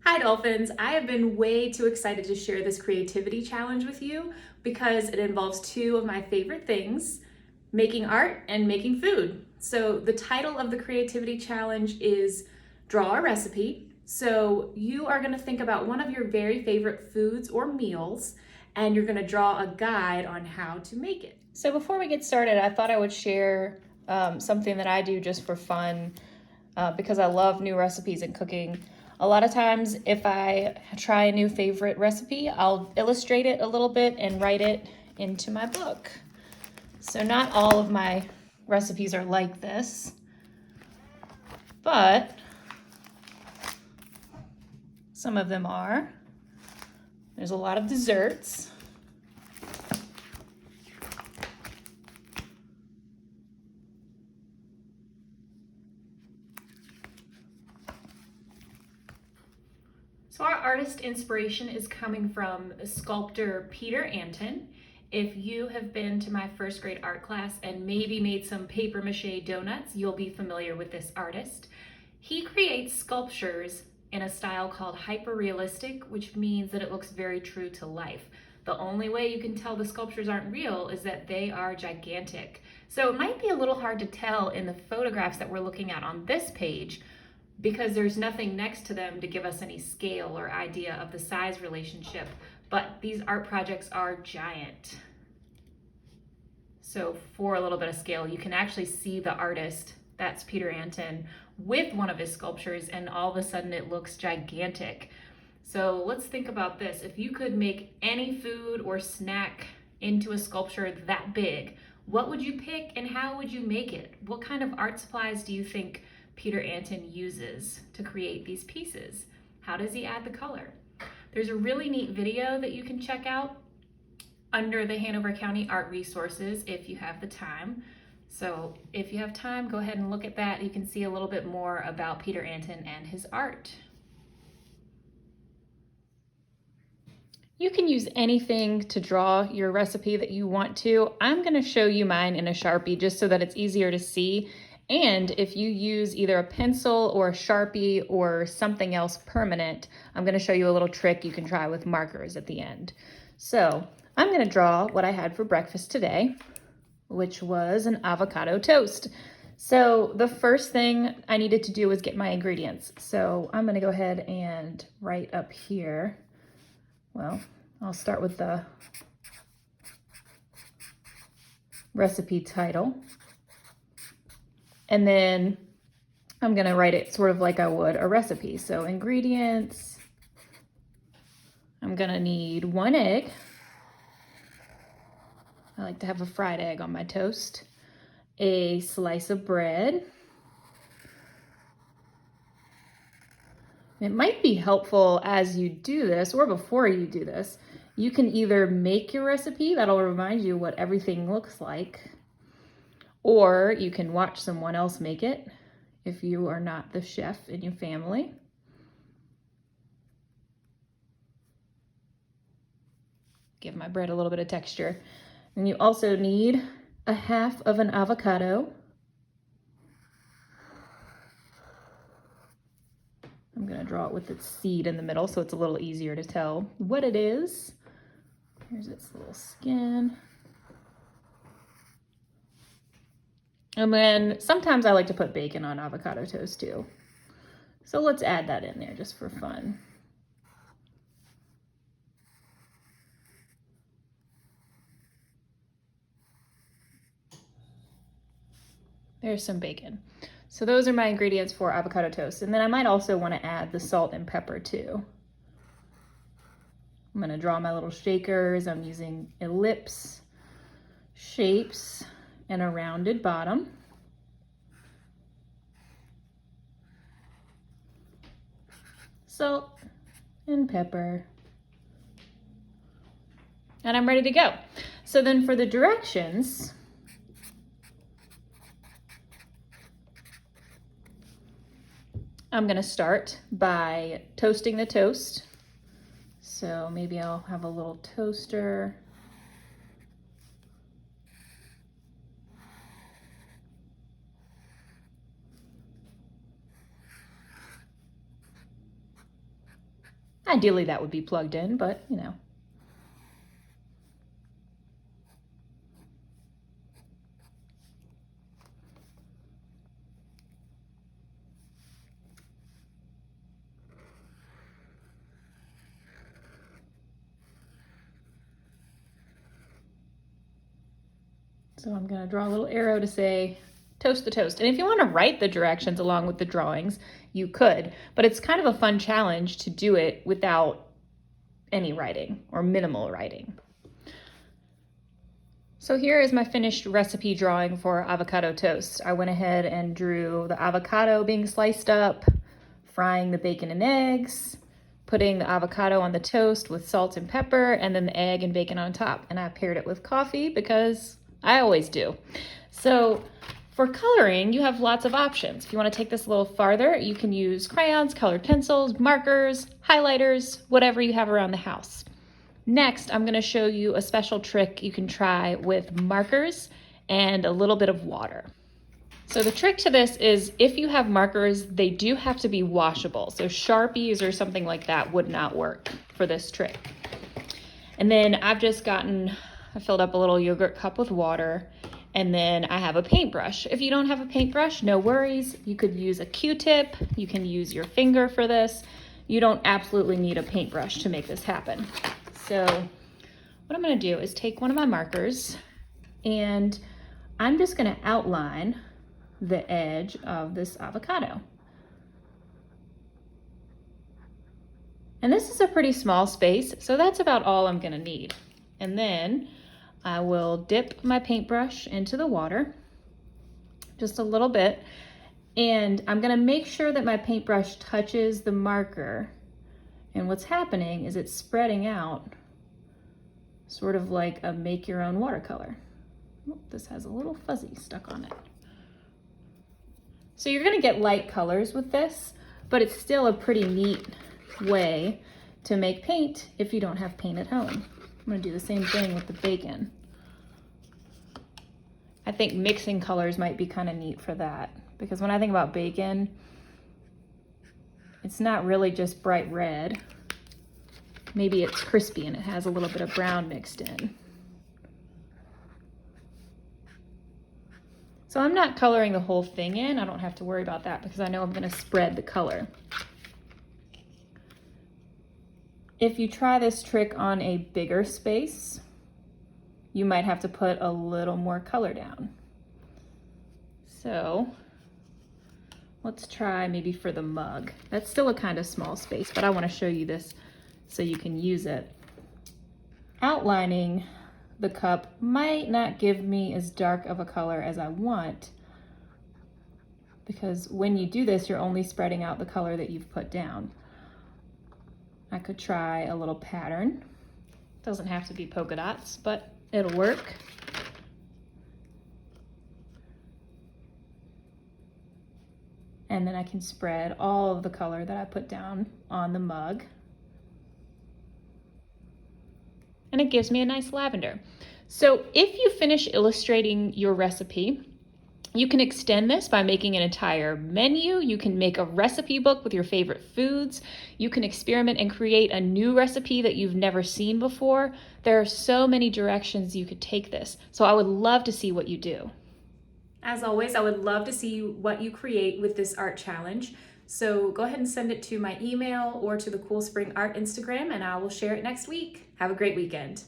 Hi Dolphins! I have been way too excited to share this creativity challenge with you because it involves two of my favorite things, making art and making food. So the title of the creativity challenge is Draw a Recipe. So you are going to think about one of your very favorite foods or meals and you're going to draw a guide on how to make it. So before we get started, I thought I would share something that I do just for fun because I love new recipes and cooking. A lot of times if I try a new favorite recipe, I'll illustrate it a little bit and write it into my book. So not all of my recipes are like this, but some of them are. There's a lot of desserts. So our artist inspiration is coming from sculptor Peter Anton. If you have been to my first grade art class and maybe made some paper mache donuts, you'll be familiar with this artist. He creates sculptures in a style called hyper-realistic, which means that it looks very true to life. The only way you can tell the sculptures aren't real is that they are gigantic. So it might be a little hard to tell in the photographs that we're looking at on this page, because there's nothing next to them to give us any scale or idea of the size relationship, but these art projects are giant. So for a little bit of scale, you can actually see the artist, that's Peter Anton, with one of his sculptures, and all of a sudden it looks gigantic. So let's think about this. If you could make any food or snack into a sculpture that big, what would you pick and how would you make it? What kind of art supplies do you think Peter Anton uses to create these pieces? How does he add the color? There's a really neat video that you can check out under the Hanover County Art Resources if you have the time. So if you have time, go ahead and look at that. You can see a little bit more about Peter Anton and his art. You can use anything to draw your recipe that you want to. I'm going to show you mine in a Sharpie just so that it's easier to see. And if you use either a pencil or a Sharpie or something else permanent, I'm going to show you a little trick you can try with markers at the end. So I'm going to draw what I had for breakfast today, which was an avocado toast. So the first thing I needed to do was get my ingredients. So I'm going to go ahead and write up here. Well, I'll start with the recipe title. And then I'm going to write it sort of like I would a recipe. So ingredients, I'm going to need 1 egg. I like to have a fried egg on my toast. A slice of bread. It might be helpful as you do this or before you do this. You can either make your recipe, that'll remind you what everything looks like, or you can watch someone else make it if you are not the chef in your family. Give my bread a little bit of texture. And you also need 1/2 of an avocado. I'm going to draw it with its seed in the middle so it's a little easier to tell what it is. Here's its little skin. And then sometimes I like to put bacon on avocado toast too. So let's add that in there just for fun. There's some bacon. So those are my ingredients for avocado toast. And then I might also want to add the salt and pepper too. I'm going to draw my little shakers. I'm using ellipse shapes and a rounded bottom. Salt and pepper. And I'm ready to go. So then for the directions, I'm going to start by toasting the toast. So maybe I'll have a little toaster. Ideally that would be plugged in, but you know. So I'm gonna draw a little arrow to say toast the toast. And if you want to write the directions along with the drawings, you could, but it's kind of a fun challenge to do it without any writing or minimal writing. So here is my finished recipe drawing for avocado toast. I went ahead and drew the avocado being sliced up, frying the bacon and eggs, putting the avocado on the toast with salt and pepper, and then the egg and bacon on top. And I paired it with coffee because I always do. So for coloring, you have lots of options. If you want to take this a little farther, you can use crayons, colored pencils, markers, highlighters, whatever you have around the house. Next, I'm going to show you a special trick you can try with markers and a little bit of water. So the trick to this is if you have markers, they do have to be washable. So Sharpies or something like that would not work for this trick. And then I filled up a little yogurt cup with water, and then I have a paintbrush. If you don't have a paintbrush, no worries. You could use a Q-tip. You can use your finger for this. You don't absolutely need a paintbrush to make this happen. So what I'm gonna do is take one of my markers, and I'm just gonna outline the edge of this avocado. And this is a pretty small space, so that's about all I'm gonna need. And then I will dip my paintbrush into the water, just a little bit, and I'm gonna make sure that my paintbrush touches the marker. And what's happening is it's spreading out, sort of like a make your own watercolor. Oh, this has a little fuzzy stuck on it. So you're gonna get light colors with this, but it's still a pretty neat way to make paint if you don't have paint at home. I'm gonna do the same thing with the bacon. I think mixing colors might be kind of neat for that, because when I think about bacon, it's not really just bright red. Maybe it's crispy and it has a little bit of brown mixed in. So I'm not coloring the whole thing in. I don't have to worry about that because I know I'm gonna spread the color. If you try this trick on a bigger space, you might have to put a little more color down. So let's try maybe for the mug. That's still a kind of small space, but I want to show you this so you can use it. Outlining the cup might not give me as dark of a color as I want, because when you do this, you're only spreading out the color that you've put down. I could try a little pattern. Doesn't have to be polka dots, but it'll work. And then I can spread all of the color that I put down on the mug. And it gives me a nice lavender. So if you finish illustrating your recipe, you can extend this by making an entire menu. You can make a recipe book with your favorite foods. You can experiment and create a new recipe that you've never seen before. There are so many directions you could take this. So I would love to see what you do. As always, I would love to see what you create with this art challenge. So go ahead and send it to my email or to the Cool Spring Art Instagram, and I will share it next week. Have a great weekend.